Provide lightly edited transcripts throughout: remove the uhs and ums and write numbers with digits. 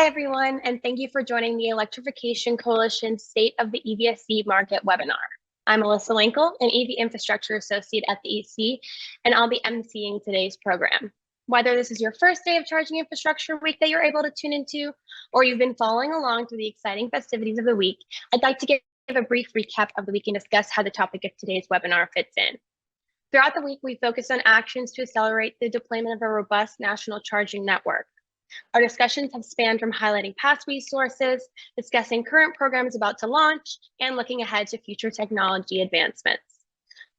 Hi, everyone, and thank you for joining the Electrification Coalition State of the EVSE Market webinar. I'm Alyssa Lenkel, an EV Infrastructure Associate at the EC, and I'll be emceeing today's program. Whether this is your first day of Charging Infrastructure Week that you're able to tune into, or you've been following along through the exciting festivities of the week, I'd like to give a brief recap of the week and discuss how the topic of today's webinar fits in. Throughout the week, we focused on actions to accelerate the deployment of a robust national charging network. Our discussions have spanned from highlighting past resources, discussing current programs about to launch, and looking ahead to future technology advancements.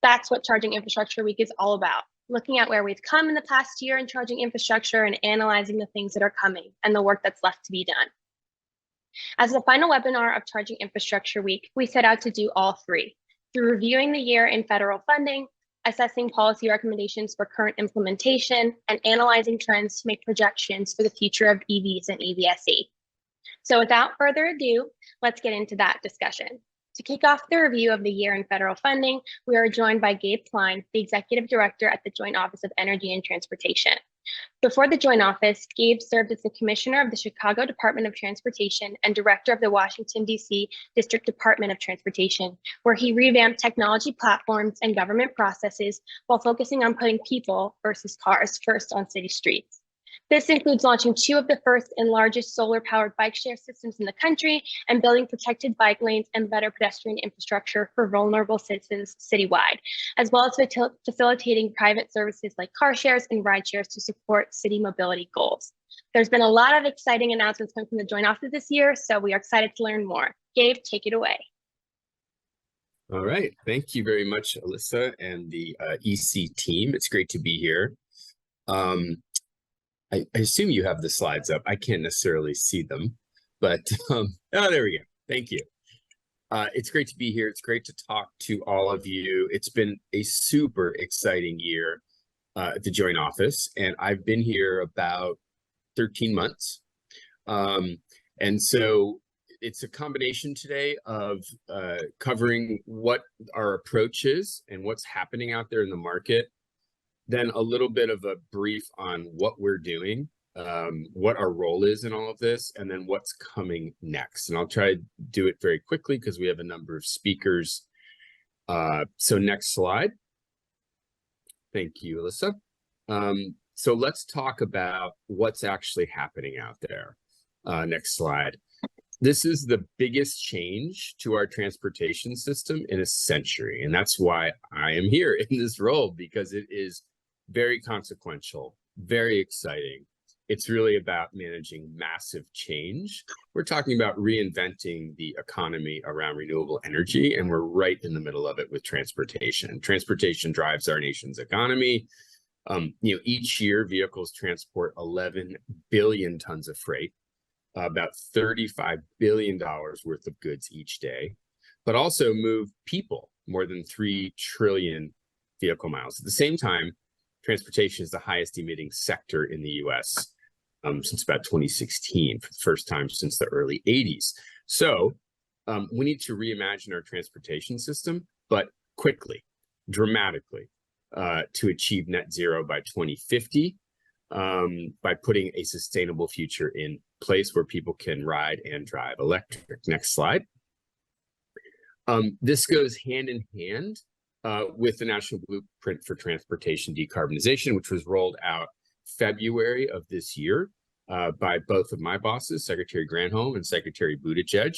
That's what Charging Infrastructure Week is all about, looking at where we've come in the past year in charging infrastructure and analyzing the things that are coming and the work that's left to be done. As the final webinar of Charging Infrastructure Week, we set out to do all three, through reviewing the year in federal funding, assessing policy recommendations for current implementation, and analyzing trends to make projections for the future of EVs and EVSE. So without further ado, let's get into that discussion. To kick off the review of the year in federal funding, we are joined by Gabe Klein, the Executive Director at the Joint Office of Energy and Transportation. Before the Joint Office, Gabe served as the Commissioner of the Chicago Department of Transportation and Director of the Washington, D.C. District Department of Transportation, where he revamped technology platforms and government processes while focusing on putting people versus cars first on city streets. This includes launching 2 of the first and largest solar-powered bike share systems in the country and building protected bike lanes and better pedestrian infrastructure for vulnerable citizens citywide, as well as facilitating private services like car shares and ride shares to support city mobility goals. There's been a lot of exciting announcements coming from the Joint Office this year, so we are excited to learn more. Gabe, take it away. All right. Thank you very much, Alyssa and the EC team. It's great to be here. I assume you have the slides up. I can't necessarily see them, but oh, there we go. Thank you. It's great to be here. It's great to talk to all of you. It's been a super exciting year at the Joint Office, and I've been here about 13 months. And so it's a combination today of covering what our approach is and what's happening out there in the market, then a little bit of a brief on what we're doing, what our role is in all of this, and then what's coming next. And I'll try to do it very quickly because we have a number of speakers. So next slide. Thank you, Alyssa. So let's talk about what's actually happening out there. Next slide. This is the biggest change to our transportation system in a century. And that's why I am here in this role, because it is very consequential, very exciting. It's really about managing massive change. We're talking about reinventing the economy around renewable energy, and we're right in the middle of it with transportation. Transportation drives our nation's economy. Each year, vehicles transport 11 billion tons of freight, about $35 billion worth of goods each day, but also move people, more than 3 trillion vehicle miles. At the same time, transportation is the highest emitting sector in the US since about 2016, for the first time since the early 80s. So we need to reimagine our transportation system, but quickly, dramatically, to achieve net zero by 2050, by putting a sustainable future in place where people can ride and drive electric. Next slide. This goes hand in hand with the National Blueprint for Transportation Decarbonization, which was rolled out February of this year by both of my bosses, Secretary Granholm and Secretary Buttigieg.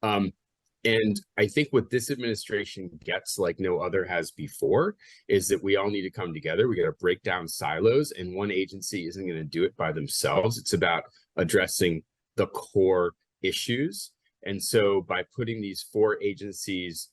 And I think what this administration gets like no other has before is that we all need to come together. We got to break down silos, and one agency isn't going to do it by themselves. It's about addressing the core issues. And so by putting these 4 agencies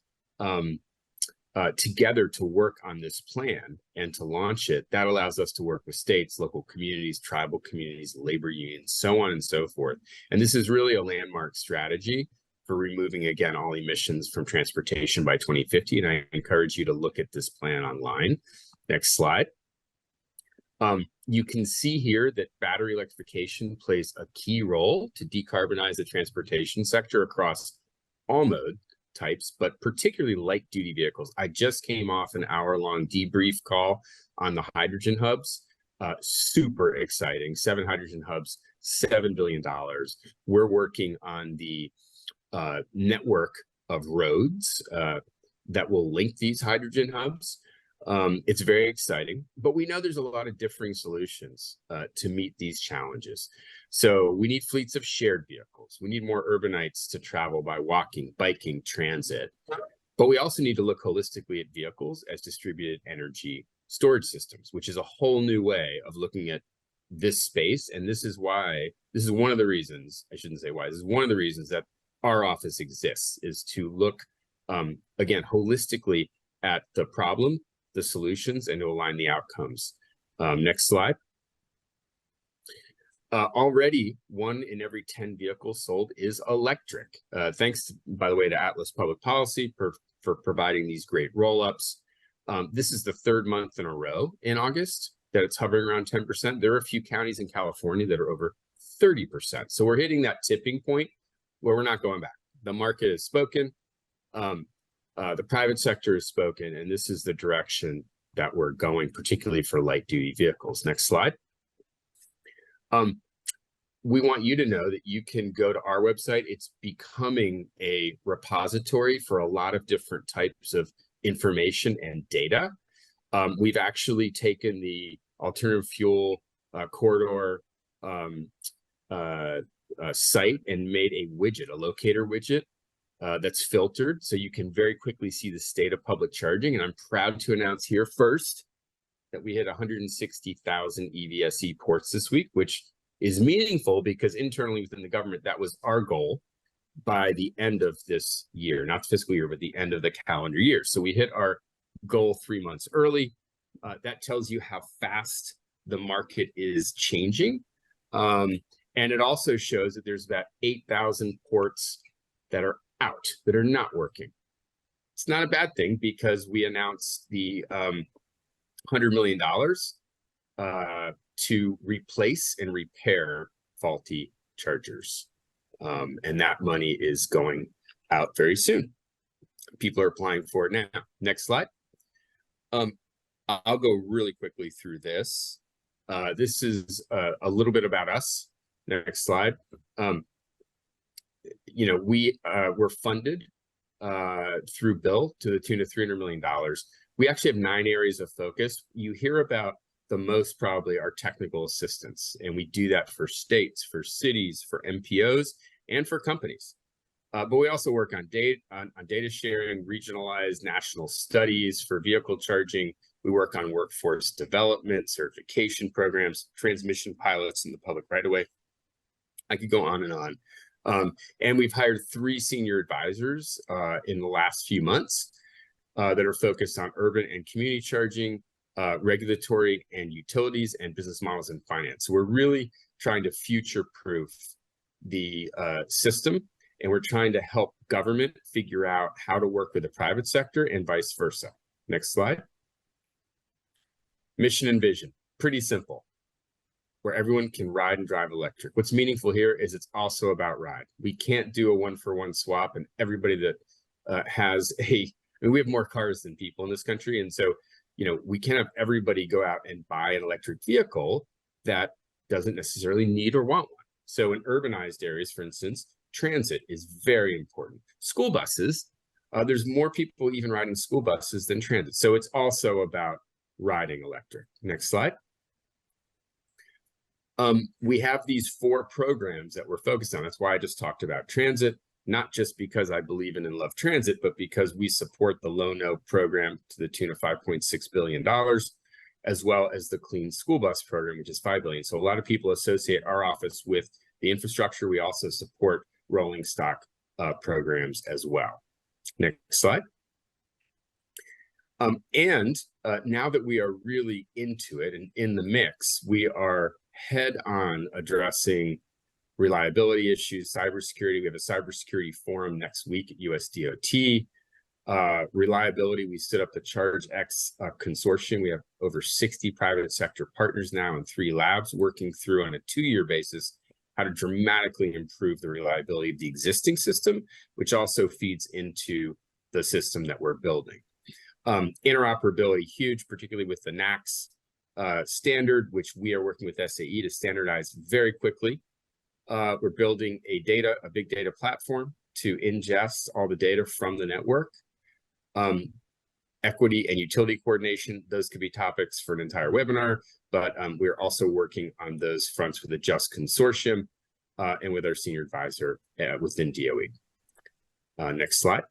together to work on this plan and to launch it, that allows us to work with states, local communities, tribal communities, labor unions, so on and so forth. And this is really a landmark strategy for removing, again, all emissions from transportation by 2050. And I encourage you to look at this plan online. Next slide. You can see here that battery electrification plays a key role to decarbonize the transportation sector across all mode types, but particularly light-duty vehicles. I just came off an hour-long debrief call on the hydrogen hubs. Super exciting. 7 hydrogen hubs $7 billion. We're working on the network of roads that will link these hydrogen hubs. It's very exciting, but we know there's a lot of differing solutions to meet these challenges. So we need fleets of shared vehicles. We need more urbanites to travel by walking, biking, transit. But we also need to look holistically at vehicles as distributed energy storage systems, which is a whole new way of looking at this space. And this is one of the reasons, I shouldn't say why, this is one of the reasons that our office exists, is to look, again, holistically at the problem, the solutions, and to align the outcomes. Next slide. Already 1 in every 10 vehicles sold is electric. Thanks, by the way, to Atlas Public Policy for providing these great roll-ups. This is the 3rd month in a row in August that it's hovering around 10%. There are a few counties in California that are over 30%. So we're hitting that tipping point where we're not going back. The market has spoken, the private sector has spoken, and this is the direction that we're going, particularly for light-duty vehicles. Next slide. We want you to know that you can go to our website. It's becoming a repository for a lot of different types of information and data. We've actually taken the alternative fuel corridor site and made a widget, a locator widget that's filtered, so you can very quickly see the state of public charging. And I'm proud to announce here first that we hit 160,000 EVSE ports this week, which is meaningful because internally within the government, that was our goal by the end of this year, not the fiscal year, but the end of the calendar year. So we hit our goal 3 months early. That tells you how fast the market is changing. And it also shows that there's about 8,000 ports that are out, that are not working. It's not a bad thing because we announced the $100 million to replace and repair faulty chargers. And that money is going out very soon. People are applying for it now. Next slide. I'll go really quickly through this. This is a little bit about us. Next slide. You know, we're funded through Bill to the tune of $300 million. We actually have 9 areas of focus. You hear about the most probably are technical assistance, and we do that for states, for cities, for MPOs, and for companies. But we also work on data sharing, regionalized national studies for vehicle charging. We work on workforce development, certification programs, transmission pilots in the public right-of-way. I could go on and on. And we've hired 3 senior advisors in the last few months that are focused on urban and community charging, regulatory and utilities, and business models and finance. So we're really trying to future-proof the system, and we're trying to help government figure out how to work with the private sector and vice versa. Next slide. Mission and vision, pretty simple, where everyone can ride and drive electric. What's meaningful here is it's also about ride. We can't do a one-for-one swap, and everybody that has I mean, we have more cars than people in this country, and so, you know, we can't have everybody go out and buy an electric vehicle that doesn't necessarily need or want one. So in urbanized areas, for instance, transit is very important. School buses, there's more people even riding school buses than transit. So it's also about riding electric. Next slide. We have these 4 programs that we're focused on. That's why I just talked about transit, not just because I believe in and love transit, but because we support the Low-No program to the tune of $5.6 billion, as well as the Clean School Bus program, which is $5 billion. So a lot of people associate our office with the infrastructure. We also support rolling stock programs as well. Next slide. Now that we are really into it and in the mix, we are head on addressing reliability issues, cybersecurity. We have a cybersecurity forum next week at USDOT. Reliability, we stood up the ChargeX consortium. We have over 60 private sector partners now and 3 labs working through on a 2-year basis how to dramatically improve the reliability of the existing system, which also feeds into the system that we're building. Interoperability, huge, particularly with the NACS standard, which we are working with SAE to standardize very quickly We're building a big data platform to ingest all the data from the network. Equity and utility coordination, those could be topics for an entire webinar, but we're also working on those fronts with the JUST Consortium and with our senior advisor within DOE. Next slide.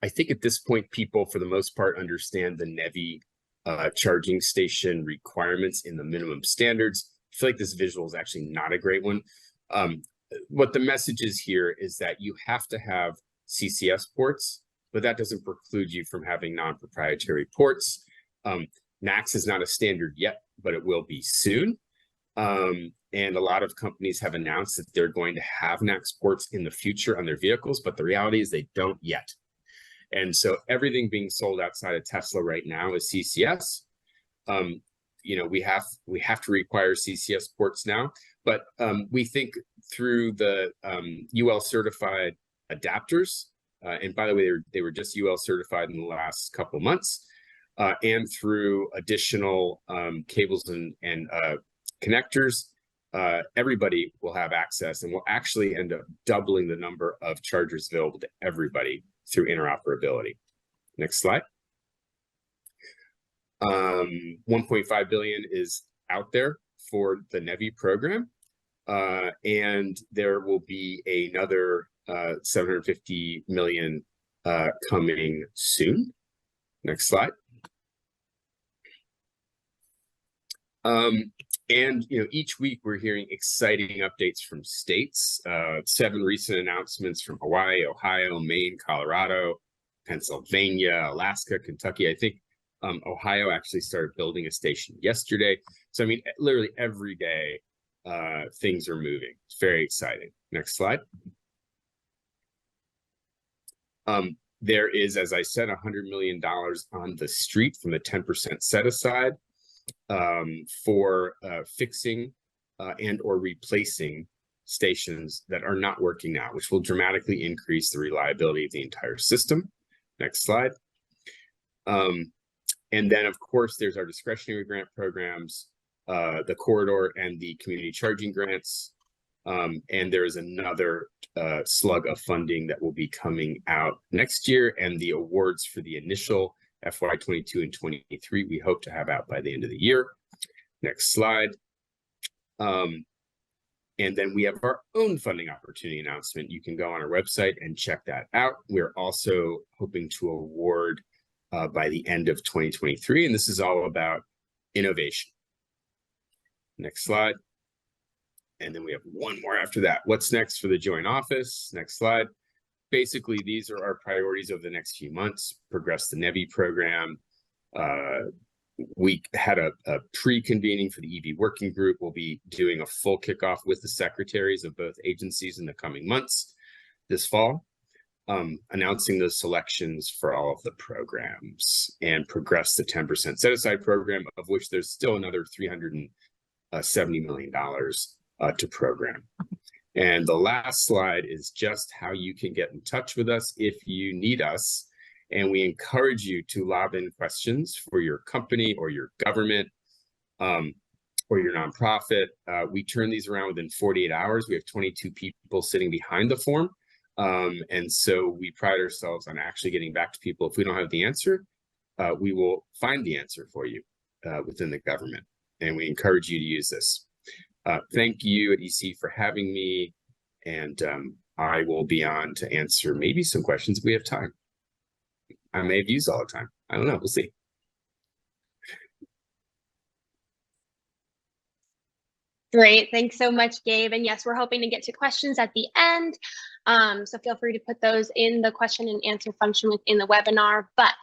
I think at this point, people, for the most part, understand the NEVI charging station requirements in the minimum standards. I feel like this visual is actually not a great one. What the message is here is that you have to have CCS ports, but that doesn't preclude you from having non-proprietary ports. NACS is not a standard yet, but it will be soon. And a lot of companies have announced that they're going to have NACS ports in the future on their vehicles, but the reality is they don't yet. And so everything being sold outside of Tesla right now is CCS. You know, we have to require CCS ports now, but we think through the UL certified adapters, and by the way, they were just UL certified in the last couple of months, and through additional cables and connectors, everybody will have access, and we'll actually end up doubling the number of chargers available to everybody through interoperability. Next slide. 1.5 billion is out there for the NEVI program, and there will be another 750 million coming soon. Next slide. And you know, each week we're hearing exciting updates from states. 7 recent announcements from Hawaii, Ohio, Maine, Colorado, Pennsylvania, Alaska, Kentucky. I think Ohio actually started building a station yesterday. So I mean, literally every day things are moving. It's very exciting. Next slide. There is, as I said, $100 million on the street from the 10% set aside for fixing and or replacing stations that are not working now, which will dramatically increase the reliability of the entire system. Next slide. And then, of course, there's our discretionary grant programs, the corridor and the community charging grants. And there is another slug of funding that will be coming out next year, and the awards for the initial FY22 and 23 we hope to have out by the end of the year. Next slide. And then we have our own funding opportunity announcement. You can go on our website and check that out. We're also hoping to award by the end of 2023, and this is all about innovation. Next slide. And then we have one more after that. What's next for the joint office? Next slide. Basically, these are our priorities over the next few months. Progress the NEVI program. We had a pre-convening for the EV working group. We'll be doing a full kickoff with the secretaries of both agencies in the coming months this fall, announcing those selections for all of the programs, and progress the 10% set-aside program, of which there's still another $370 million to program. And the last slide is just how you can get in touch with us if you need us. And we encourage you to lob in questions for your company or your government or your nonprofit. We turn these around within 48 hours. We have 22 people sitting behind the form. And so we pride ourselves on actually getting back to people. If we don't have the answer, we will find the answer for you within the government. And we encourage you to use this. Thank you at EC for having me, and I will be on to answer maybe some questions if we have time. I may have used all the time. I don't know. We'll see. Great. Thanks so much, Gabe. And yes, we're hoping to get to questions at the end. So feel free to put those in the question and answer function within the webinar. But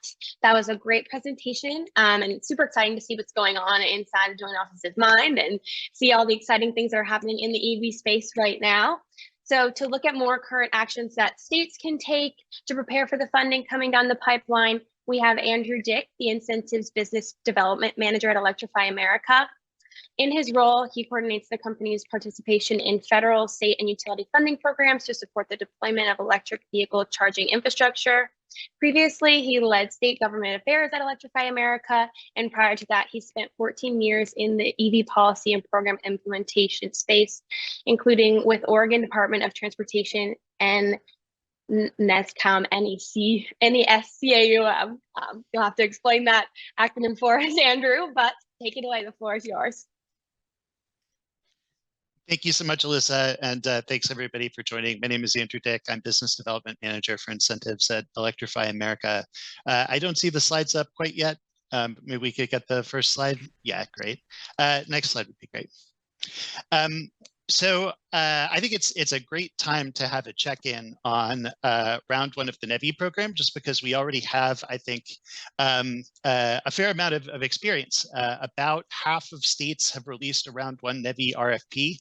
that was a great presentation, and it's super exciting to see what's going on inside of Joint Office's mind and see all the exciting things that are happening in the EV space right now. So to look at more current actions that states can take to prepare for the funding coming down the pipeline, we have Andrew Dick, the Incentives Business Development Manager at Electrify America. In his role, he coordinates the company's participation in federal, state, and utility funding programs to support the deployment of electric vehicle charging infrastructure. Previously, he led state government affairs at Electrify America, and prior to that, he spent 14 years in the EV policy and program implementation space, including with Oregon Department of Transportation and NESCAUM, NESCAUM. You'll have to explain that acronym for us, Andrew, but take it away. The floor is yours. Thank you so much, Alyssa, and thanks everybody for joining. My name is Andrew Dick. I'm Business Development Manager for Incentives at Electrify America. I don't see the slides up quite yet. Maybe we could get the first slide. Yeah, great. Next slide would be great. So I think it's a great time to have a check-in on round one of the NEVI program, just because we already have, I think, a fair amount of experience. About half of states have released a round one NEVI RFP.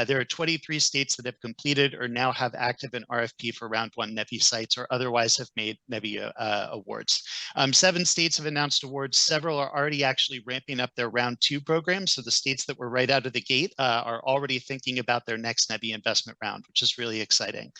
There are 23 states that have completed or now have active an RFP for round one NEVI sites or otherwise have made NEVI awards. 7 states have announced awards. Several are already actually ramping up their round two programs. So the states that were right out of the gate are already thinking about their next NEVI investment round, which is really exciting.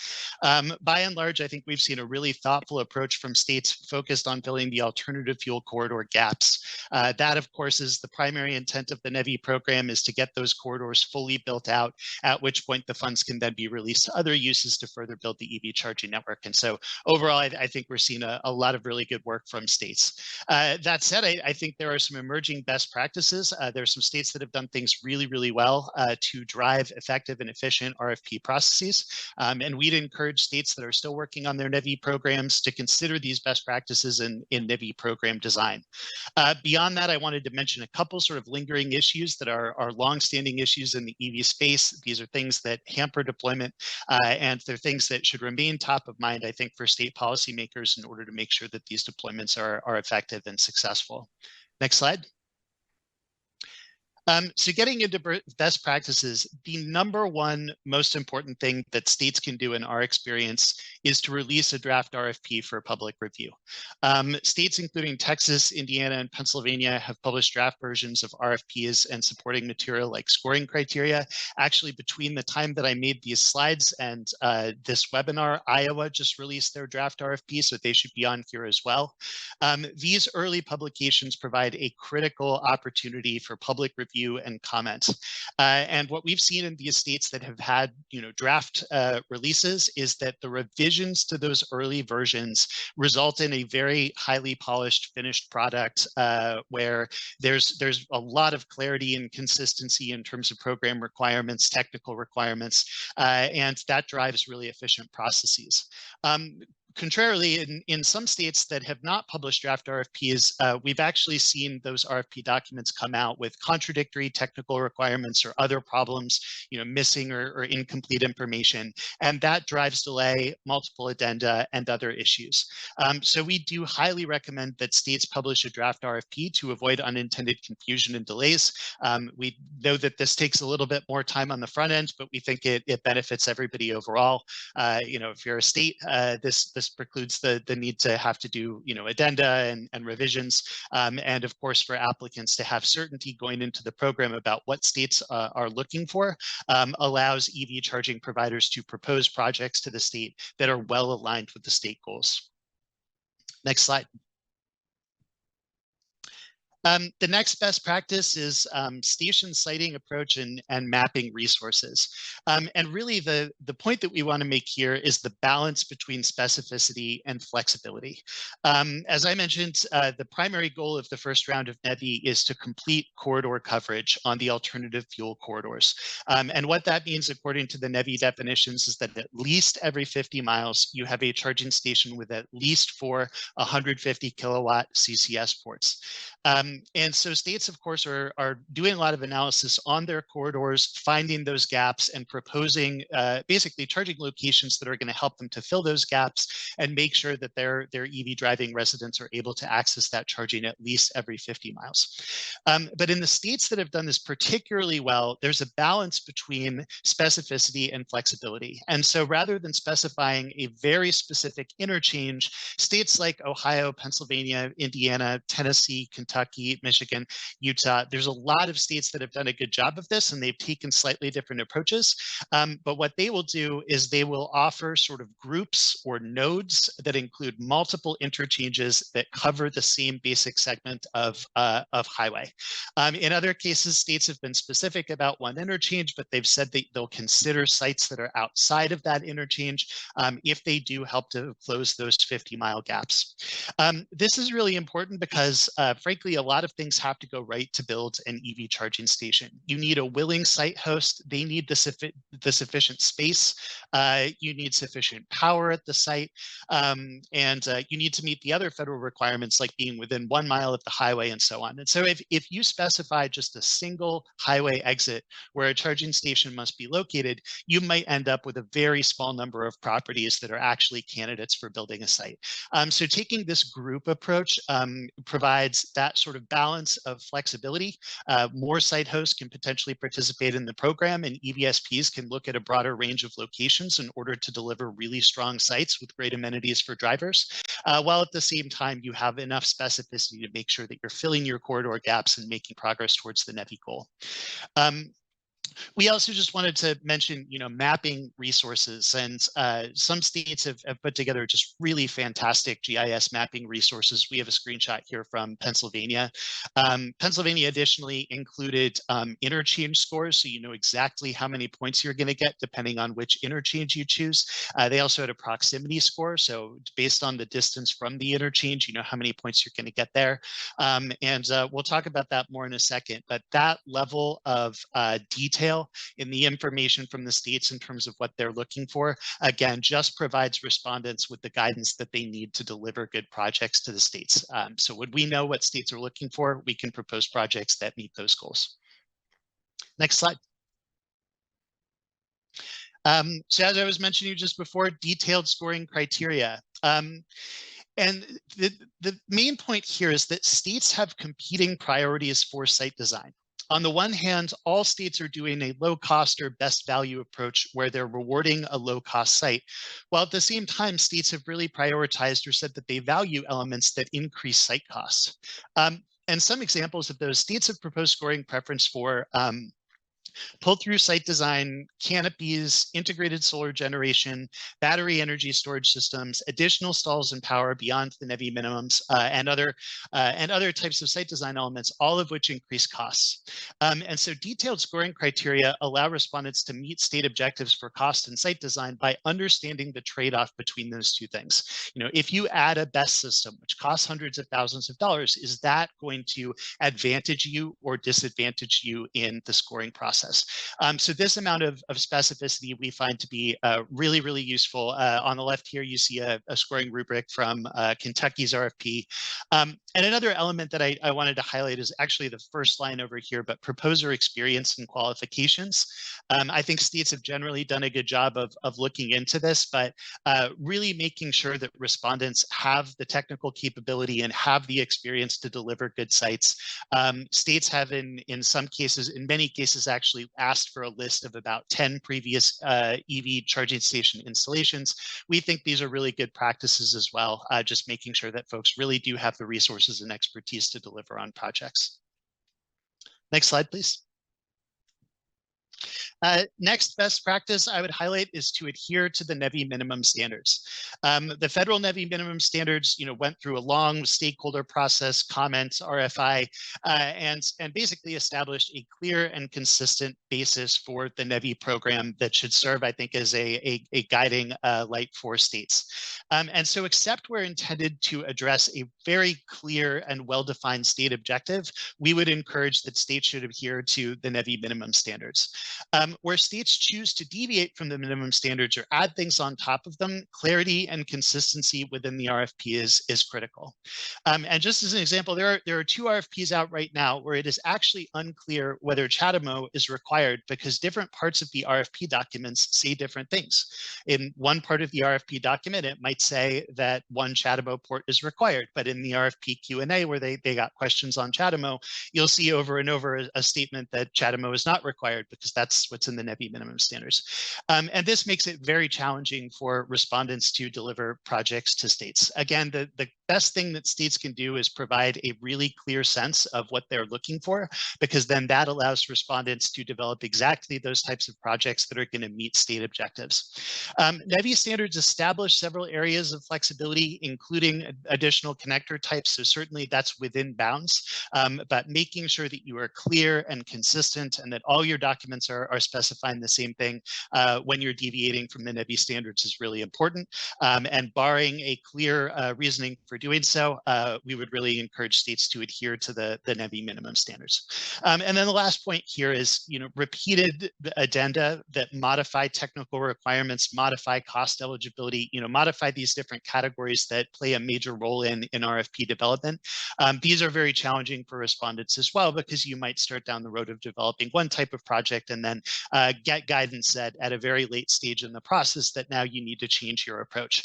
By and large, I think we've seen a really thoughtful approach from states focused on filling the alternative fuel corridor gaps. That, of course, is the primary intent of the NEVI program, is to get those corridors fully built out, at which point the funds can then be released to other uses to further build the EV charging network. And so overall, I think we're seeing a lot of really good work from states. That said, I think there are some emerging best practices. There are some states that have done things really, really well to drive effective and efficient RFP processes. And we'd encourage states that are still working on their NEVI programs to consider these best practices in NEVI program design. Beyond that, I wanted to mention a couple sort of lingering issues that are longstanding issues in the EV space. These are things that hamper deployment, and they're things that should remain top of mind, I think, for state policymakers in order to make sure that these deployments are effective and successful. Next slide. So getting into best practices, the number one most important thing that states can do in our experience is to release a draft RFP for public review. States including Texas, Indiana, and Pennsylvania have published draft versions of RFPs and supporting material like scoring criteria. Actually, between the time that I made these slides and this webinar, Iowa just released their draft RFP, so they should be on here as well. These early publications provide a critical opportunity for public review and comments. And what we've seen in these states that have had, draft releases is that the revisions to those early versions result in a very highly polished finished product where there's a lot of clarity and consistency in terms of program requirements, technical requirements, and that drives really efficient processes. Contrarily, in some states that have not published draft RFPs, we've actually seen those RFP documents come out with contradictory technical requirements or other problems, missing or incomplete information, and that drives delay, multiple addenda, and other issues. So we do highly recommend that states publish a draft RFP to avoid unintended confusion and delays. We know that this takes a little bit more time on the front end, but we think it benefits everybody overall. If you're a state, this precludes the need to have to do addenda and revisions, and of course for applicants to have certainty going into the program about what states are looking for, allows EV charging providers to propose projects to the state that are well aligned with the state goals. Next slide. The next best practice is station siting approach and mapping resources. And really the point that we want to make here is the balance between specificity and flexibility. As I mentioned, the primary goal of the first round of NEVI is to complete corridor coverage on the alternative fuel corridors. And what that means, according to the NEVI definitions, is that at least every 50 miles, you have a charging station with at least 4 150 kilowatt CCS ports. And so states, of course, are doing a lot of analysis on their corridors, finding those gaps and proposing basically charging locations that are going to help them to fill those gaps and make sure that their EV driving residents are able to access that charging at least every 50 miles. But in the states that have done this particularly well, there's a balance between specificity and flexibility. And so rather than specifying a very specific interchange, states like Ohio, Pennsylvania, Indiana, Tennessee, Kentucky, Kentucky, Michigan, Utah. There's a lot of states that have done a good job of this, and they've taken slightly different approaches. But what they will do is they will offer sort of groups or nodes that include multiple interchanges that cover the same basic segment of highway. In other cases, states have been specific about one interchange, but they've said that they'll consider sites that are outside of that interchange if they do help to close those 50-mile gaps. This is really important because, frankly, a lot of things have to go right to build an EV charging station. You need a willing site host. They need the sufficient space. You need sufficient power at the site. And you need to meet the other federal requirements like being within 1 mile of the highway and so on. And so if you specify just a single highway exit where a charging station must be located, you might end up with a very small number of properties that are actually candidates for building a site. So taking this group approach provides that sort of balance of flexibility. More site hosts can potentially participate in the program, and EVSPs can look at a broader range of locations in order to deliver really strong sites with great amenities for drivers, while at the same time you have enough specificity to make sure that you're filling your corridor gaps and making progress towards the NEVI goal. We also just wanted to mention, mapping resources, and some states have put together just really fantastic GIS mapping resources. We have a screenshot here from Pennsylvania. Pennsylvania additionally included interchange scores, so you know exactly how many points you're going to get depending on which interchange you choose. They also had a proximity score, so based on the distance from the interchange, you know how many points you're going to get there. And we'll talk about that more in a second, but that level of detail in the information from the states in terms of what they're looking for, again, just provides respondents with the guidance that they need to deliver good projects to the states. So when we know what states are looking for, we can propose projects that meet those goals. Next slide. So as I was mentioning just before, detailed scoring criteria. And the main point here is that states have competing priorities for site design. On the one hand, all states are doing a low cost or best value approach where they're rewarding a low cost site, while at the same time, states have really prioritized or said that they value elements that increase site costs. And some examples of those states have proposed scoring preference for pull-through site design, canopies, integrated solar generation, battery energy storage systems, additional stalls and power beyond the NEVI minimums, and other types of site design elements, all of which increase costs. And so detailed scoring criteria allow respondents to meet state objectives for cost and site design by understanding the trade-off between those two things. If you add a BESS system, which costs hundreds of thousands of dollars, is that going to advantage you or disadvantage you in the scoring process? So this amount of specificity we find to be really, really useful. On the left here, you see a scoring rubric from Kentucky's RFP. And another element that I wanted to highlight is actually the first line over here, but proposer experience and qualifications. I think states have generally done a good job of looking into this, but really making sure that respondents have the technical capability and have the experience to deliver good sites. States have in some cases, in many cases actually asked for a list of about 10 previous EV charging station installations. We think these are really good practices as well, just making sure that folks really do have the resources and expertise to deliver on projects. Next slide, please. Next best practice I would highlight is to adhere to the NEVI minimum standards. The federal NEVI minimum standards, went through a long stakeholder process, comments, RFI, and basically established a clear and consistent basis for the NEVI program that should serve, I think, as a guiding light for states. And so except where intended to address a very clear and well-defined state objective, we would encourage that states should adhere to the NEVI minimum standards. Where states choose to deviate from the minimum standards or add things on top of them, clarity and consistency within the RFP is critical. And just as an example, there are 2 RFPs out right now where it is actually unclear whether CHAdeMO is required because different parts of the RFP documents say different things. In one part of the RFP document, it might say that one CHAdeMO port is required, but in the RFP Q&A where they got questions on CHAdeMO, you'll see over and over a statement that CHAdeMO is not required because that's what's in the NEVI minimum standards. And this makes it very challenging for respondents to deliver projects to states. Again, the best thing that states can do is provide a really clear sense of what they're looking for, because then that allows respondents to develop exactly those types of projects that are going to meet state objectives. NEVI standards establish several areas of flexibility, including additional connector types. So certainly that's within bounds, but making sure that you are clear and consistent and that all your documents are specifying the same thing when you're deviating from the NEVI standards is really important. And barring a clear reasoning for doing so, we would really encourage states to adhere to the NEVI minimum standards. And then the last point here is, repeated addenda that modify technical requirements, modify cost eligibility, modify these different categories that play a major role in RFP development. These are very challenging for respondents as well, because you might start down the road of developing one type of project and then get guidance at a very late stage in the process that now you need to change your approach.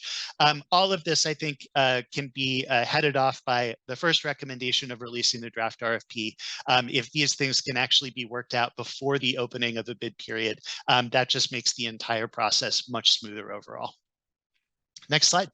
All of this, I think, can be headed off by the first recommendation of releasing the draft RFP. If these things can actually be worked out before the opening of a bid period, that just makes the entire process much smoother overall. Next slide.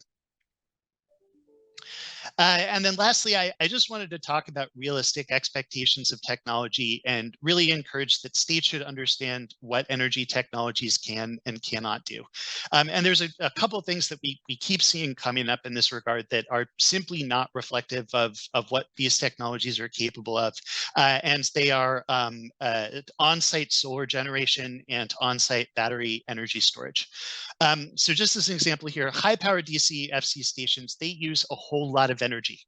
And then lastly, I just wanted to talk about realistic expectations of technology and really encourage that states should understand what energy technologies can and cannot do. And there's a couple of things that we keep seeing coming up in this regard that are simply not reflective of what these technologies are capable of. And they are on-site solar generation and on-site battery energy storage. So just as an example here, high-power DC EVSE stations, they use a whole lot of energy.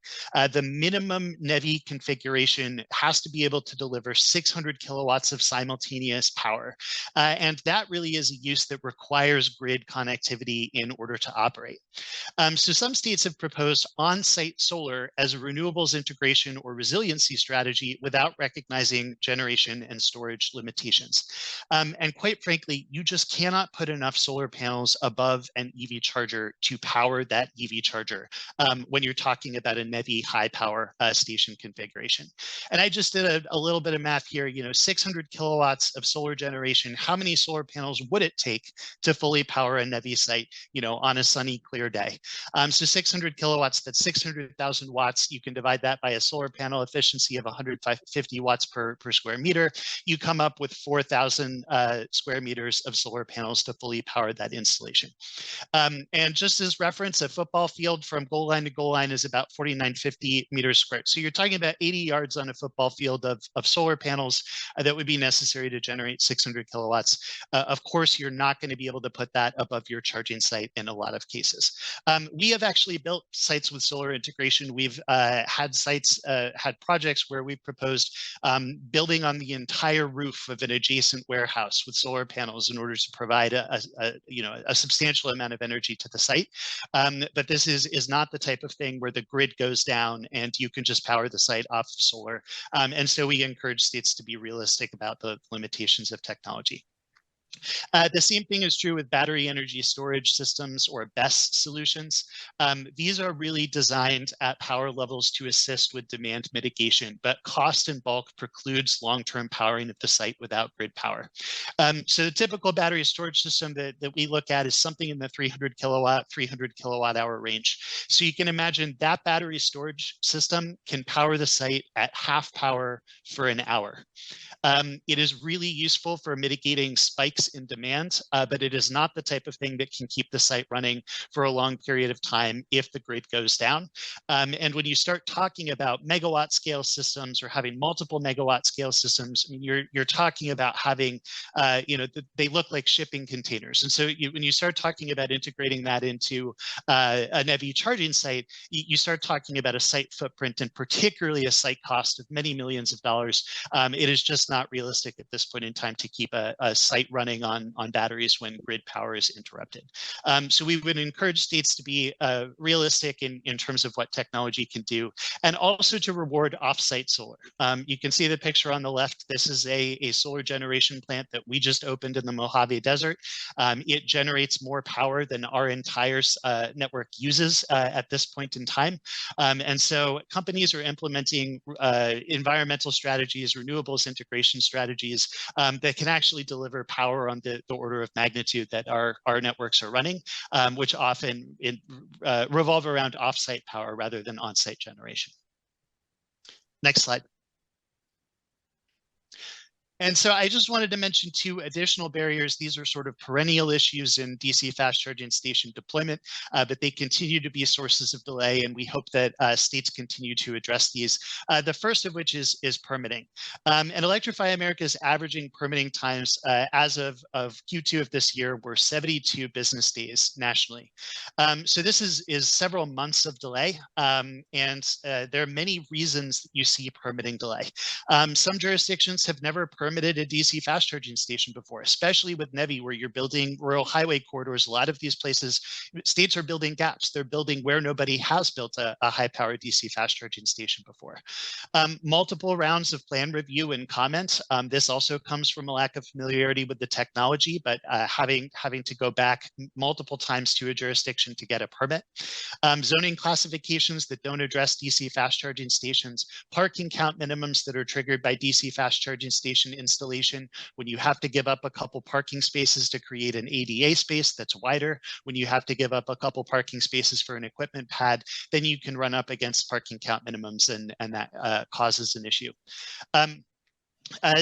The minimum NEVI configuration has to be able to deliver 600 kilowatts of simultaneous power. And that really is a use that requires grid connectivity in order to operate. So some states have proposed on-site solar as a renewables integration or resiliency strategy without recognizing generation and storage limitations. And quite frankly, you just cannot put enough solar panels above an EV charger to power that EV charger when you're talking about a NEVI high power station configuration. And I just did a little bit of math here, 600 kilowatts of solar generation. How many solar panels would it take to fully power a NEVI site, on a sunny, clear day? So 600 kilowatts, that's 600,000 watts. You can divide that by a solar panel efficiency of 150 watts per square meter. You come up with 4,000 square meters of solar panels to fully power that installation. And just as reference, a football field from goal line to goal line is about 4,950 meters squared. So you're talking about 80 yards on a football field of solar panels that would be necessary to generate 600 kilowatts. Of course, you're not going to be able to put that above your charging site in a lot of cases. We have actually built sites with solar integration. We've had sites, had projects where we proposed building on the entire roof of an adjacent warehouse with solar panels in order to provide a substantial amount of energy to the site. But this is not the type of thing where the grid goes down and you can just power the site off of solar. And so we encourage states to be realistic about the limitations of technology. The same thing is true with battery energy storage systems or BESS solutions. These are really designed at power levels to assist with demand mitigation, but cost in bulk precludes long-term powering of the site without grid power. So the typical battery storage system that we look at is something in the 300 kilowatt hour range. So you can imagine that battery storage system can power the site at half power for an hour. It is really useful for mitigating spikes in demand, but it is not the type of thing that can keep the site running for a long period of time if the grid goes down. And when you start talking about megawatt scale systems or having multiple megawatt scale systems, I mean, you're talking about having, they look like shipping containers. And so when you start talking about integrating that into an EV charging site, you start talking about a site footprint and particularly a site cost of many millions of dollars. It is just not realistic at this point in time to keep a site running on batteries when grid power is interrupted. So we would encourage states to be realistic in terms of what technology can do, and also to reward off-site solar. You can see the picture on the left. This is a solar generation plant that we just opened in the Mojave Desert. It generates more power than our entire network uses at this point in time. And so companies are implementing environmental strategies, renewables integration, generation strategies that can actually deliver power on the order of magnitude that our networks are running, which often revolve around offsite power rather than on-site generation. Next slide. And so I just wanted to mention two additional barriers. These are sort of perennial issues in DC fast charging station deployment, but they continue to be sources of delay, and we hope that states continue to address these. The first of which is permitting. And Electrify America's averaging permitting times as of Q2 of this year were 72 business days nationally. So this is several months of delay, and there are many reasons that you see permitting delay. Some jurisdictions have never permitted a DC fast charging station before, especially with NEVI, where you're building rural highway corridors. A lot of these places, states are building gaps. They're building where nobody has built a high-powered DC fast charging station before. Multiple rounds of plan review and comment. This also comes from a lack of familiarity with the technology, but having to go back multiple times to a jurisdiction to get a permit. Zoning classifications that don't address DC fast charging stations, parking count minimums that are triggered by DC fast charging station installation, when you have to give up a couple parking spaces to create an ADA space that's wider, when you have to give up a couple parking spaces for an equipment pad, then you can run up against parking count minimums, and that causes an issue.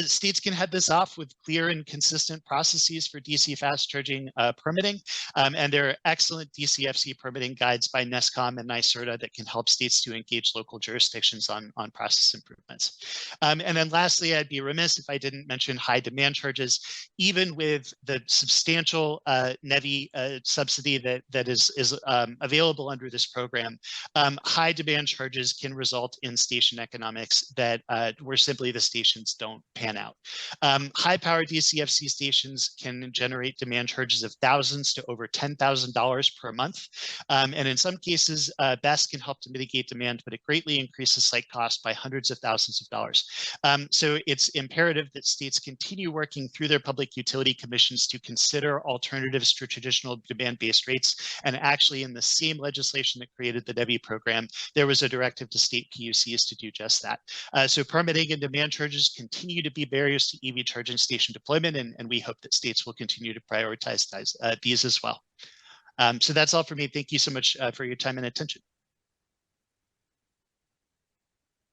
States can head this off with clear and consistent processes for DC fast charging permitting, and there are excellent DCFC permitting guides by NESCOM and NYSERDA that can help states to engage local jurisdictions on process improvements. And then lastly, I'd be remiss if I didn't mention high demand charges. Even with the substantial NEVI subsidy that is available under this program, high demand charges can result in station economics that where simply the stations don't pan out. High-powered DCFC stations can generate demand charges of thousands to over $10,000 per month. And in some cases, BESS can help to mitigate demand, but it greatly increases site cost by hundreds of thousands of dollars. So it's imperative that states continue working through their public utility commissions to consider alternatives to traditional demand-based rates. And actually, in the same legislation that created the NEVI program, there was a directive to state PUCs to do just that. So permitting and demand charges continue to be barriers to EV charging station deployment, and we hope that states will continue to prioritize these as well. So that's all for me. Thank you so much for your time and attention.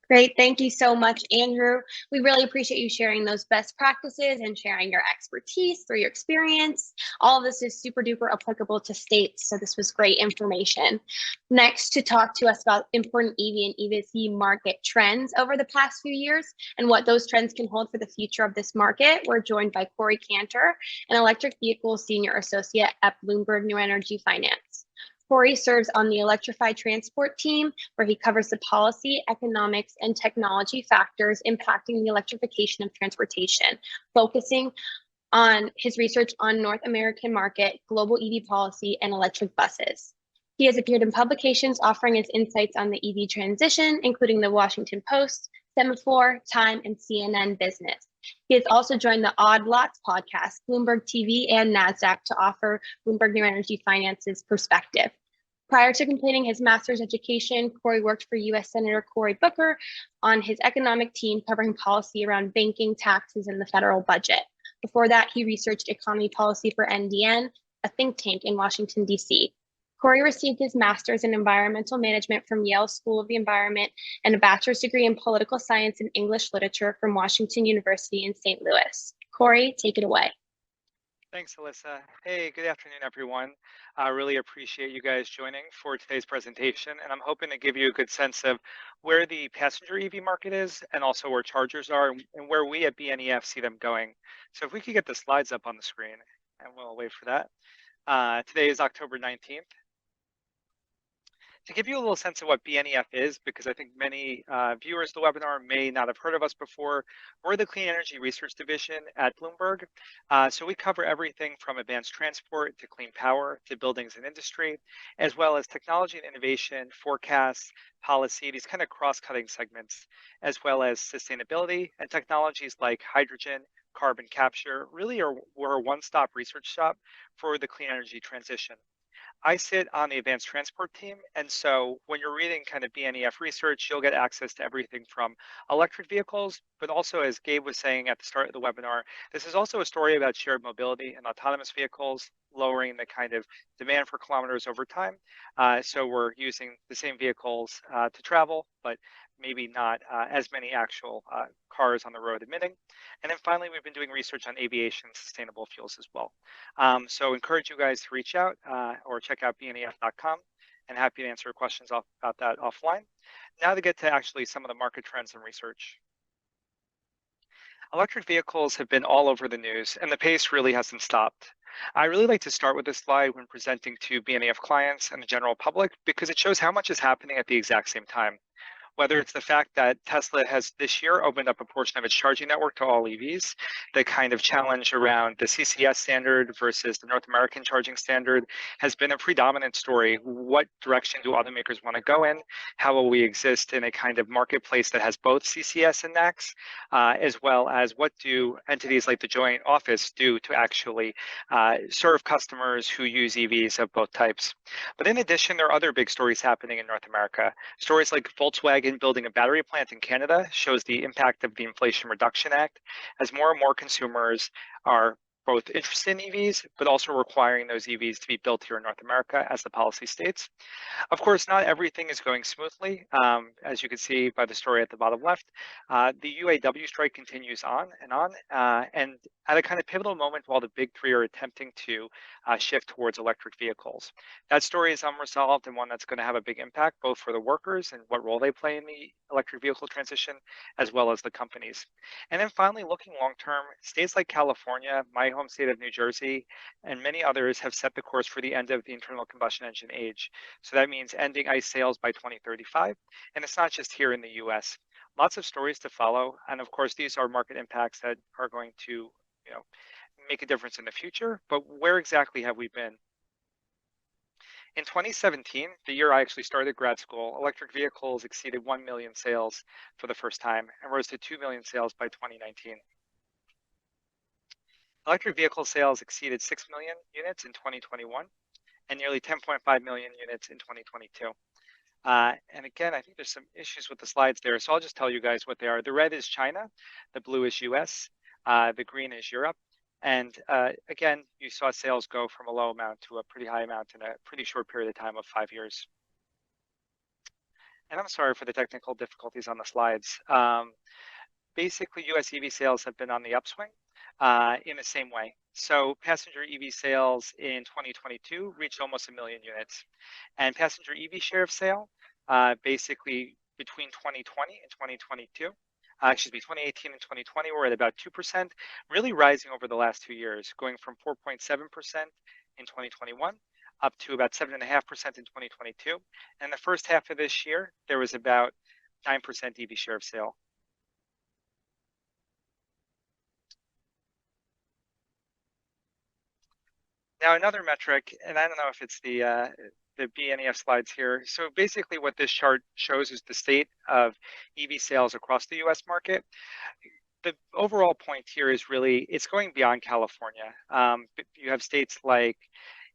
Great. Thank you so much, Andrew. We really appreciate you sharing those best practices and sharing your expertise through your experience. All of this is super duper applicable to states, so this was great information. Next, to talk to us about important EV and EVSE market trends over the past few years and what those trends can hold for the future of this market, we're joined by Corey Cantor, an electric vehicle senior associate at Bloomberg New Energy Finance. Corey serves on the Electrify Transport team, where he covers the policy, economics, and technology factors impacting the electrification of transportation, focusing on his research on North American market, global EV policy, and electric buses. He has appeared in publications offering his insights on the EV transition, including the Washington Post, Semaphore, Time, and CNN Business. He has also joined the Odd Lots podcast, Bloomberg TV, and NASDAQ to offer Bloomberg New Energy Finance's perspective. Prior to completing his master's education, Corey worked for U.S. Senator Cory Booker on his economic team covering policy around banking, taxes, and the federal budget. Before that, he researched economy policy for NDN, a think tank in Washington, D.C. Corey received his master's in environmental management from Yale School of the Environment and a bachelor's degree in political science and English literature from Washington University in St. Louis. Corey, take it away. Thanks, Alyssa. Hey, good afternoon, everyone. I really appreciate you guys joining for today's presentation, and I'm hoping to give you a good sense of where the passenger EV market is and also where chargers are and where we at BNEF see them going. So if we could get the slides up on the screen, and we'll wait for that. Today is October 19th. To give you a little sense of what BNEF is, because I think many viewers of the webinar may not have heard of us before, we're the Clean Energy Research Division at Bloomberg. So we cover everything from advanced transport to clean power to buildings and industry, as well as technology and innovation, forecasts, policy, these kind of cross-cutting segments, as well as sustainability and technologies like hydrogen, carbon capture. Really, we're a one-stop research shop for the clean energy transition. I sit on the advanced transport team, and so when you're reading kind of BNEF research, you'll get access to everything from electric vehicles, but also, as Gabe was saying at the start of the webinar, this is also a story about shared mobility and autonomous vehicles, lowering the kind of demand for kilometers over time. So we're using the same vehicles to travel, but maybe not as many actual cars on the road emitting. And then finally, we've been doing research on aviation sustainable fuels as well. So encourage you guys to reach out or check out bnef.com, and happy to answer questions about that offline. Now to get to actually some of the market trends and research. Electric vehicles have been all over the news, and the pace really hasn't stopped. I really like to start with this slide when presenting to BNEF clients and the general public because it shows how much is happening at the exact same time. Whether it's the fact that Tesla has this year opened up a portion of its charging network to all EVs, the kind of challenge around the CCS standard versus the North American charging standard has been a predominant story. What direction do automakers want to go in? How will we exist in a kind of marketplace that has both CCS and NACS, as well as what do entities like the Joint Office do to actually serve customers who use EVs of both types? But in addition, there are other big stories happening in North America. Stories like Volkswagen building a battery plant in Canada shows the impact of the Inflation Reduction Act as more and more consumers are both interested in EVs, but also requiring those EVs to be built here in North America, as the policy states. Of course, not everything is going smoothly. As you can see by the story at the bottom left, the UAW strike continues on, and at a kind of pivotal moment while the big three are attempting to shift towards electric vehicles. That story is unresolved and one that's going to have a big impact both for the workers and what role they play in the electric vehicle transition, as well as the companies. And then finally, looking long term, states like California, my home state of New Jersey, and many others have set the course for the end of the internal combustion engine age. So that means ending ICE sales by 2035. And it's not just here in the US. Lots of stories to follow. And of course, these are market impacts that are going to, make a difference in the future. But where exactly have we been? In 2017, the year I actually started grad school, electric vehicles exceeded 1 million sales for the first time and rose to 2 million sales by 2019. Electric vehicle sales exceeded 6 million units in 2021 and nearly 10.5 million units in 2022. And again, I think there's some issues with the slides there, so I'll just tell you guys what they are. The red is China, the blue is US, the green is Europe. And again, you saw sales go from a low amount to a pretty high amount in a pretty short period of time of 5 years. And I'm sorry for the technical difficulties on the slides. Basically, US EV sales have been on the upswing in the same way. So passenger EV sales in 2022 reached almost 1 million units. And passenger EV share of sale, basically between 2020 and 2022, 2018 and 2020, we're at about 2%, really rising over the last 2 years, going from 4.7% in 2021 up to about 7.5% in 2022. And the first half of this year, there was about 9% EV share of sale. Now, another metric, and I don't know if it's the BNEF slides here. So basically what this chart shows is the state of EV sales across the US market. The overall point here is really, it's going beyond California. You have states like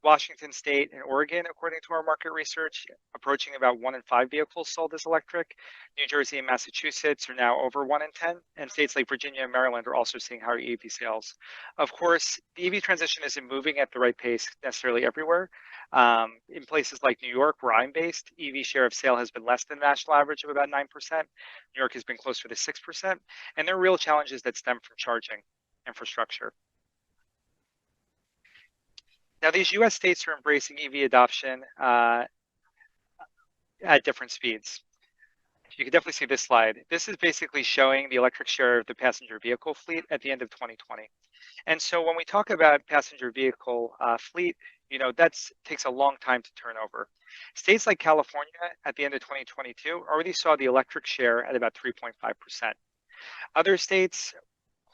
Washington State and Oregon, according to our market research, approaching about 1 in 5 vehicles sold as electric. New Jersey and Massachusetts are now over 1 in 10, and states like Virginia and Maryland are also seeing higher EV sales. Of course, the EV transition isn't moving at the right pace necessarily everywhere. In places like New York, where I'm based, EV share of sale has been less than the national average of about 9%. New York has been closer to 6%, and there are real challenges that stem from charging infrastructure. Now, these US states are embracing EV adoption at different speeds. You can definitely see this slide. This is basically showing the electric share of the passenger vehicle fleet at the end of 2020. And so when we talk about passenger vehicle fleet, that takes a long time to turn over. States like California at the end of 2022 already saw the electric share at about 3.5%. Other states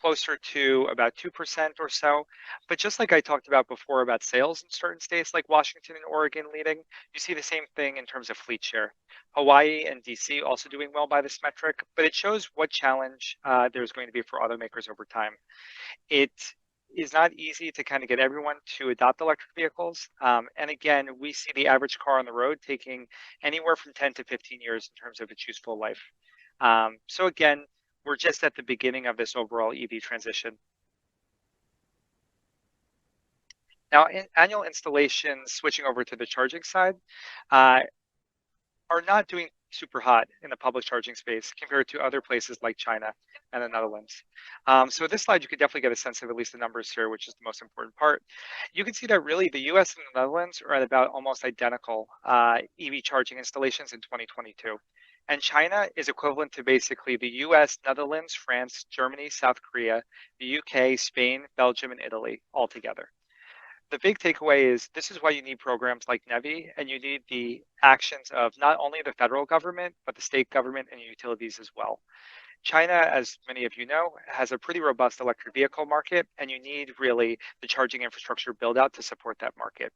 closer to about 2% or so. But just like I talked about before about sales in certain states like Washington and Oregon leading, you see the same thing in terms of fleet share. Hawaii and DC also doing well by this metric, but it shows what challenge there's going to be for automakers over time. It is not easy to kind of get everyone to adopt electric vehicles. And again, we see the average car on the road taking anywhere from 10 to 15 years in terms of its useful life. So again, we're just at the beginning of this overall EV transition. Now, annual installations, switching over to the charging side, are not doing super hot in the public charging space compared to other places like China and the Netherlands. So this slide, you could definitely get a sense of at least the numbers here, which is the most important part. You can see that really the US and the Netherlands are at about almost identical EV charging installations in 2022. And China is equivalent to basically the US, Netherlands, France, Germany, South Korea, the UK, Spain, Belgium, and Italy all together. The big takeaway is this is why you need programs like NEVI, and you need the actions of not only the federal government, but the state government and utilities as well. China, as many of you know, has a pretty robust electric vehicle market, and you need really the charging infrastructure build out to support that market.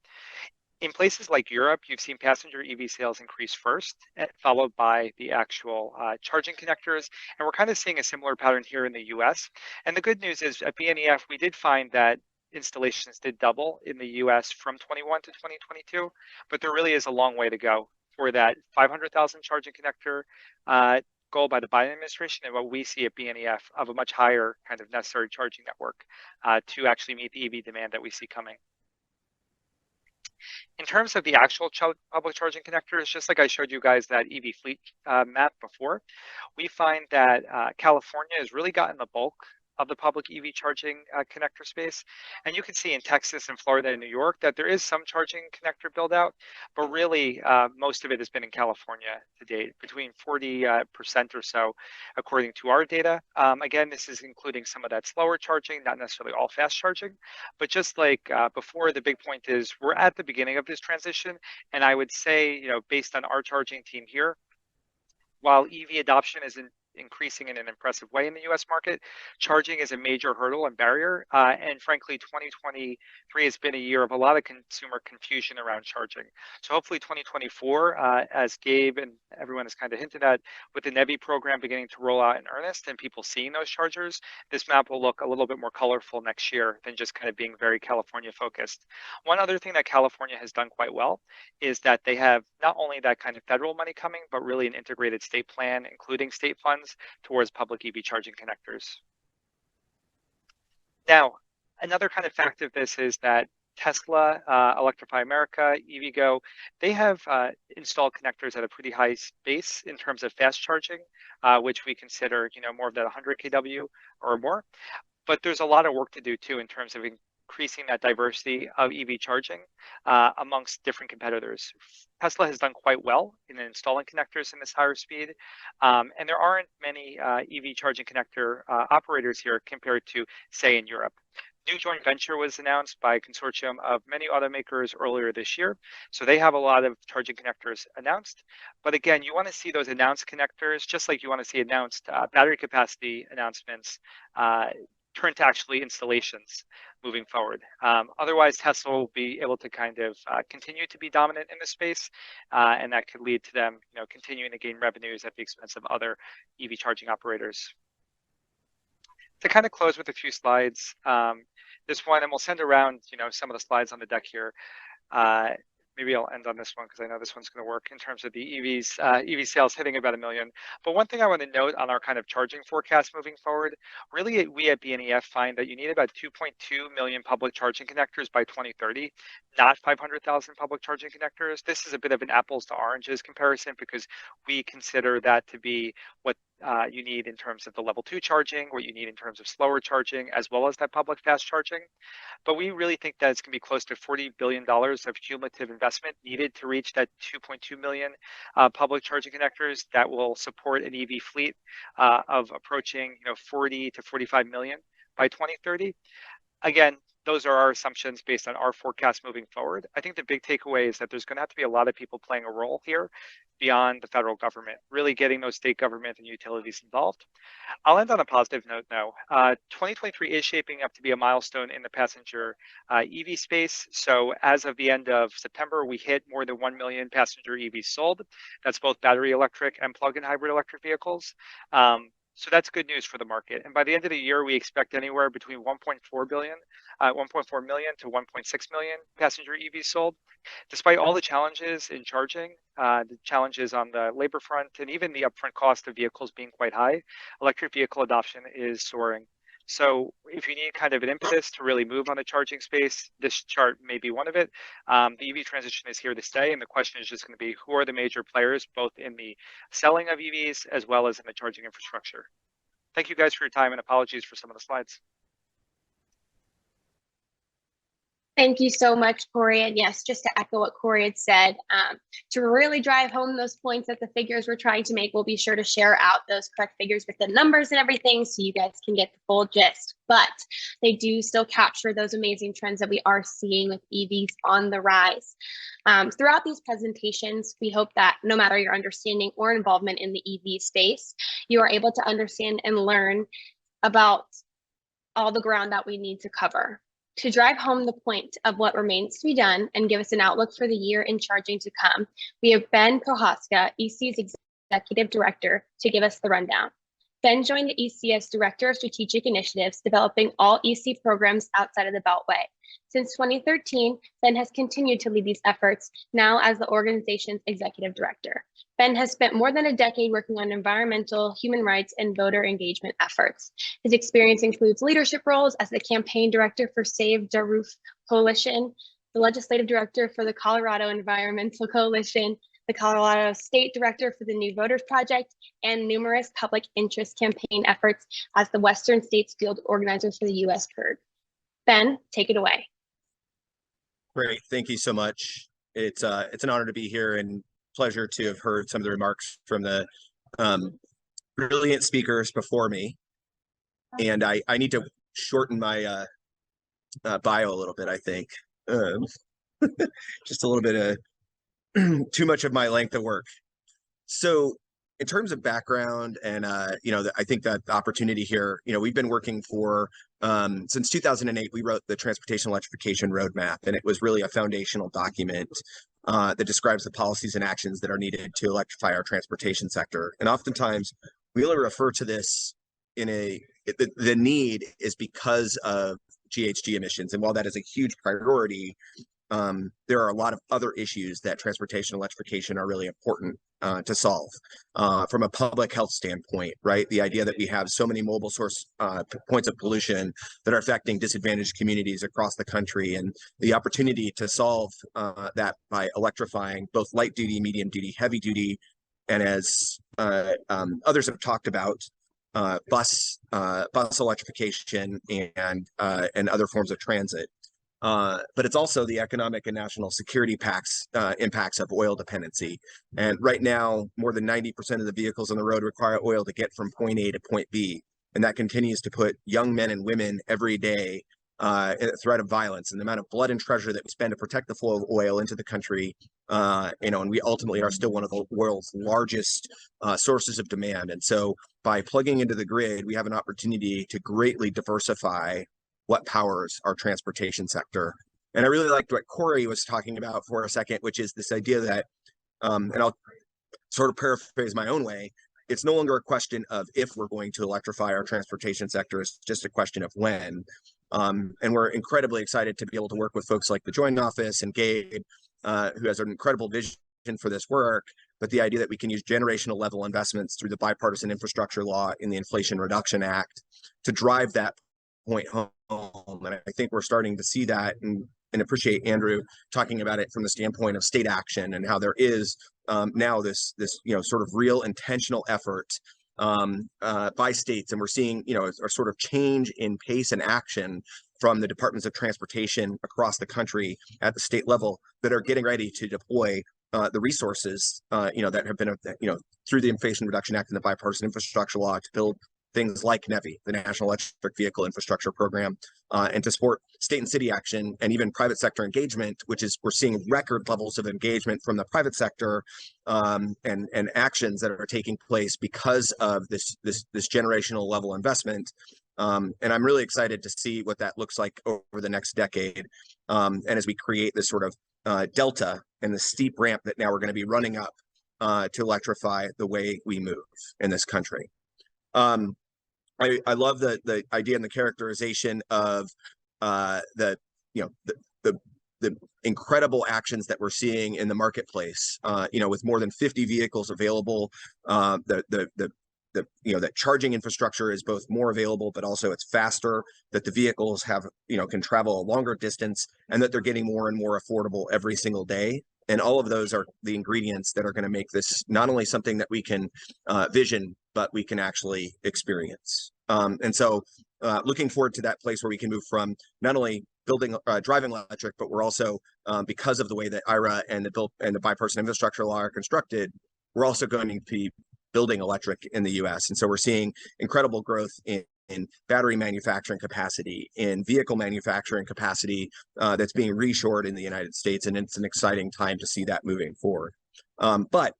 In places like Europe, you've seen passenger EV sales increase first, followed by the actual charging connectors. And we're kind of seeing a similar pattern here in the US. And the good news is at BNEF, we did find that installations did double in the US from 21 to 2022, but there really is a long way to go for that 500,000 charging connector goal by the Biden administration and what we see at BNEF of a much higher kind of necessary charging network to actually meet the EV demand that we see coming. In terms of the actual public charging connectors, just like I showed you guys that EV fleet map before, we find that California has really gotten the bulk of the public EV charging connector space. And you can see in Texas and Florida and New York that there is some charging connector build out, but really most of it has been in California to date, between 40% or so, according to our data. Again, this is including some of that slower charging, not necessarily all fast charging, but just like before, the big point is we're at the beginning of this transition. And I would say, you know, based on our charging team here, while EV adoption is increasing in an impressive way in the US market, charging is a major hurdle and barrier. And frankly, 2023 has been a year of a lot of consumer confusion around charging. So hopefully 2024, as Gabe and everyone has kind of hinted at, with the NEVI program beginning to roll out in earnest and people seeing those chargers, this map will look a little bit more colorful next year than just kind of being very California focused. One other thing that California has done quite well is that they have not only that kind of federal money coming, but really an integrated state plan, including state funds towards public EV charging connectors. Now, another kind of fact of this is that Tesla, Electrify America, EVgo, they have installed connectors at a pretty high base in terms of fast charging, which we consider, you know, more of that 100 kW or more. But there's a lot of work to do too in terms of increasing that diversity of EV charging amongst different competitors. Tesla has done quite well in installing connectors in this higher speed, and there aren't many EV charging connector operators here compared to, say, in Europe. New joint venture was announced by a consortium of many automakers earlier this year. So they have a lot of charging connectors announced. But again, you want to see those announced connectors, just like you want to see announced battery capacity announcements turn to actually installations moving forward. Otherwise, Tesla will be able to kind of continue to be dominant in the space, and that could lead to them, you know, continuing to gain revenues at the expense of other EV charging operators. To kind of close with a few slides, this one, and we'll send around, you know, some of the slides on the deck here. Maybe I'll end on this one because I know this one's going to work in terms of the EVs, EV sales hitting about 1 million. But one thing I want to note on our kind of charging forecast moving forward, really we at BNEF find that you need about 2.2 million public charging connectors by 2030, not 500,000 public charging connectors. This is a bit of an apples to oranges comparison because we consider that to be what you need in terms of the level 2 charging, what you need in terms of slower charging, as well as that public fast charging. But we really think that it's going to be close to $40 billion of cumulative investment needed to reach that 2.2 million public charging connectors that will support an EV fleet of approaching, you know, 40 to 45 million by 2030. Again, those are our assumptions based on our forecast moving forward. I think the big takeaway is that there's going to have to be a lot of people playing a role here beyond the federal government, really getting those state government and utilities involved. I'll end on a positive note now. 2023 is shaping up to be a milestone in the passenger EV space. So as of the end of September, we hit more than 1 million passenger EVs sold. That's both battery electric and plug-in hybrid electric vehicles. So that's good news for the market. And by the end of the year, we expect anywhere between 1.4 million to 1.6 million passenger EVs sold. Despite all the challenges in charging, the challenges on the labor front, and even the upfront cost of vehicles being quite high, electric vehicle adoption is soaring. So if you need kind of an impetus to really move on the charging space, this chart may be one of it. The EV transition is here to stay, and the question is just going to be who are the major players, both in the selling of EVs as well as in the charging infrastructure. Thank you guys for your time, and apologies for some of the slides. Thank you so much, Corey. And yes, just to echo what Corey had said, to really drive home those points that the figures we're trying to make, we'll be sure to share out those correct figures with the numbers and everything so you guys can get the full gist. But they do still capture those amazing trends that we are seeing with EVs on the rise. Throughout these presentations, we hope that no matter your understanding or involvement in the EV space, you are able to understand and learn about all the ground that we need to cover. To drive home the point of what remains to be done and give us an outlook for the year in charging to come, we have Ben Kohaska, EC's Executive Director, to give us the rundown. Ben joined the EC as Director of Strategic Initiatives, developing all EC programs outside of the Beltway. Since 2013, Ben has continued to lead these efforts, now as the organization's Executive Director. Ben has spent more than a decade working on environmental, human rights, and voter engagement efforts. His experience includes leadership roles as the Campaign Director for Save the Roof Coalition, the Legislative Director for the Colorado Environmental Coalition, the Colorado State Director for the New Voters Project, and numerous public interest campaign efforts as the Western States Field Organizer for the U.S. PIRG. Ben, take it away. Great, thank you so much. It's an honor to be here and pleasure to have heard some of the remarks from the brilliant speakers before me. And I need to shorten my bio a little bit, I think. Just a little bit of too much of my length of work. So in terms of background and, I think that the opportunity here, we've been working for, since 2008, we wrote the Transportation Electrification Roadmap, and it was really a foundational document that describes the policies and actions that are needed to electrify our transportation sector. And oftentimes we only refer to this in the need is because of GHG emissions. And while that is a huge priority, there are a lot of other issues that transportation electrification are really important to solve from a public health standpoint, right? The idea that we have so many mobile source points of pollution that are affecting disadvantaged communities across the country, and the opportunity to solve that by electrifying both light duty, medium duty, heavy duty, and as others have talked about, bus electrification and other forms of transit. But it's also the economic and national security impacts of oil dependency. And right now, more than 90% of the vehicles on the road require oil to get from point A to point B. And that continues to put young men and women every day at a threat of violence. And the amount of blood and treasure that we spend to protect the flow of oil into the country, and we ultimately are still one of the world's largest sources of demand. And so by plugging into the grid, we have an opportunity to greatly diversify what powers our transportation sector. And I really liked what Corey was talking about for a second, which is this idea that, and I'll sort of paraphrase my own way, it's no longer a question of if we're going to electrify our transportation sector, it's just a question of when. And we're incredibly excited to be able to work with folks like the Joint Office and Gabe, who has an incredible vision for this work, but the idea that we can use generational level investments through the bipartisan infrastructure law in the Inflation Reduction Act to drive that point home. And I think we're starting to see that and appreciate Andrew talking about it from the standpoint of state action and how there is now this sort of real intentional effort by states, and we're seeing a sort of change in pace and action from the departments of transportation across the country at the state level that are getting ready to deploy the resources that have been through the Inflation Reduction Act and the bipartisan infrastructure law to build things like NEVI, the National Electric Vehicle Infrastructure Program, and to support state and city action and even private sector engagement, which is we're seeing record levels of engagement from the private sector and actions that are taking place because of this generational level investment. And I'm really excited to see what that looks like over the next decade. And as we create this sort of delta and the steep ramp that now we're going to be running up to electrify the way we move in this country. I love the idea and the characterization of the incredible actions that we're seeing in the marketplace. With more than 50 vehicles available, that charging infrastructure is both more available, but also it's faster, that the vehicles have, can travel a longer distance, and that they're getting more and more affordable every single day. And all of those are the ingredients that are going to make this not only something that we can vision, but we can actually experience. And so looking forward to that place where we can move from not only driving electric, but we're also, because of the way that IRA and the bipartisan infrastructure law are constructed, we're also going to be building electric in the US. And so we're seeing incredible growth in battery manufacturing capacity, in vehicle manufacturing capacity that's being reshored in the United States. And it's an exciting time to see that moving forward. But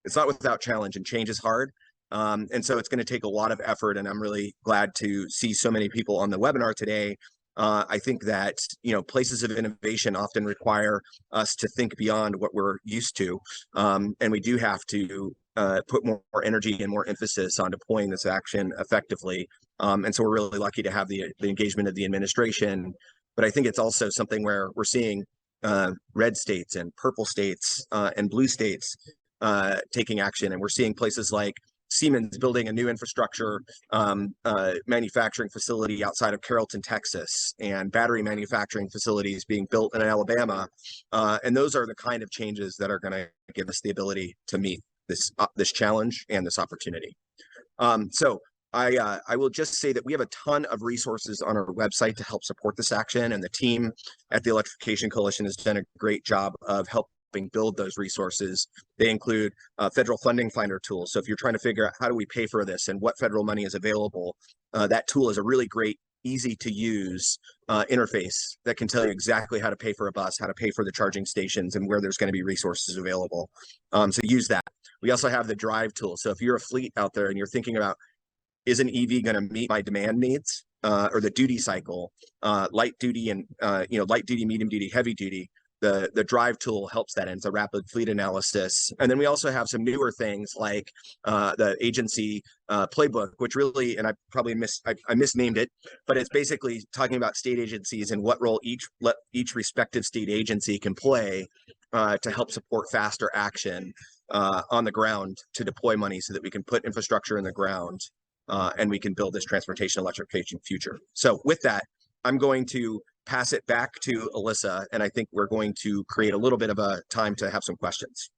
it's not without challenge, and change is hard. And so it's going to take a lot of effort. And I'm really glad to see so many people on the webinar today. I think that, places of innovation often require us to think beyond what we're used to. And we do have to put more energy and more emphasis on deploying this action effectively. And so we're really lucky to have the engagement of the administration. But I think it's also something where we're seeing red states and purple states and blue states taking action. And we're seeing places like Siemens building a new infrastructure manufacturing facility outside of Carrollton, Texas, and battery manufacturing facilities being built in Alabama. And those are the kind of changes that are going to give us the ability to meet this challenge and this opportunity. So I will just say that we have a ton of resources on our website to help support this action, and the team at the Electrification Coalition has done a great job of helping build those resources. They include federal funding finder tools. So if you're trying to figure out how do we pay for this and what federal money is available, that tool is a really great, easy to use interface that can tell you exactly how to pay for a bus, how to pay for the charging stations, and where there's going to be resources available. So use that. We also have the drive tool. So if you're a fleet out there and you're thinking about, is an EV going to meet my demand needs or the duty cycle, light duty and light duty, medium duty, heavy duty? The drive tool helps that, and it's a rapid fleet analysis. And then we also have some newer things like the agency playbook, which really, and I probably I misnamed it, but it's basically talking about state agencies and what role each respective state agency can play to help support faster action on the ground to deploy money so that we can put infrastructure in the ground and we can build this transportation electrification future. So with that, I'm going to pass it back to Alyssa, and I think we're going to create a little bit of a time to have some questions.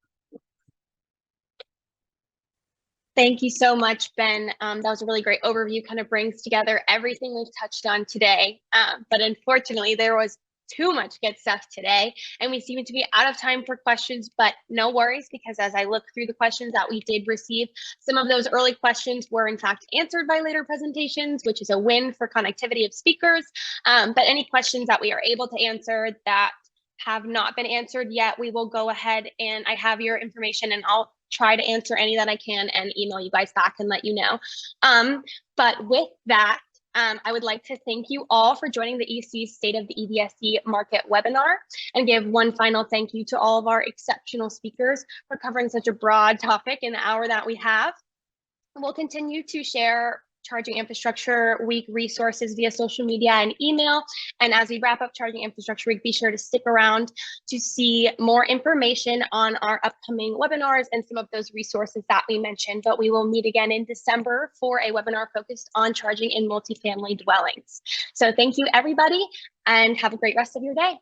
Thank you so much, Ben. That was a really great overview, kind of brings together everything we've touched on today. But unfortunately, there was too much good stuff today, and we seem to be out of time for questions, but no worries, because as I look through the questions that we did receive, some of those early questions were in fact answered by later presentations, which is a win for connectivity of speakers. But any questions that we are able to answer that have not been answered yet, we will go ahead, and I have your information, and I'll try to answer any that I can and email you guys back and let you know. But with that, I would like to thank you all for joining the EC State of the EVSE Market webinar, and give one final thank you to all of our exceptional speakers for covering such a broad topic in the hour that we have. We'll continue to share Charging Infrastructure Week resources via social media and email. And as we wrap up Charging Infrastructure Week, be sure to stick around to see more information on our upcoming webinars and some of those resources that we mentioned. But we will meet again in December for a webinar focused on charging in multifamily dwellings. So thank you, everybody, and have a great rest of your day.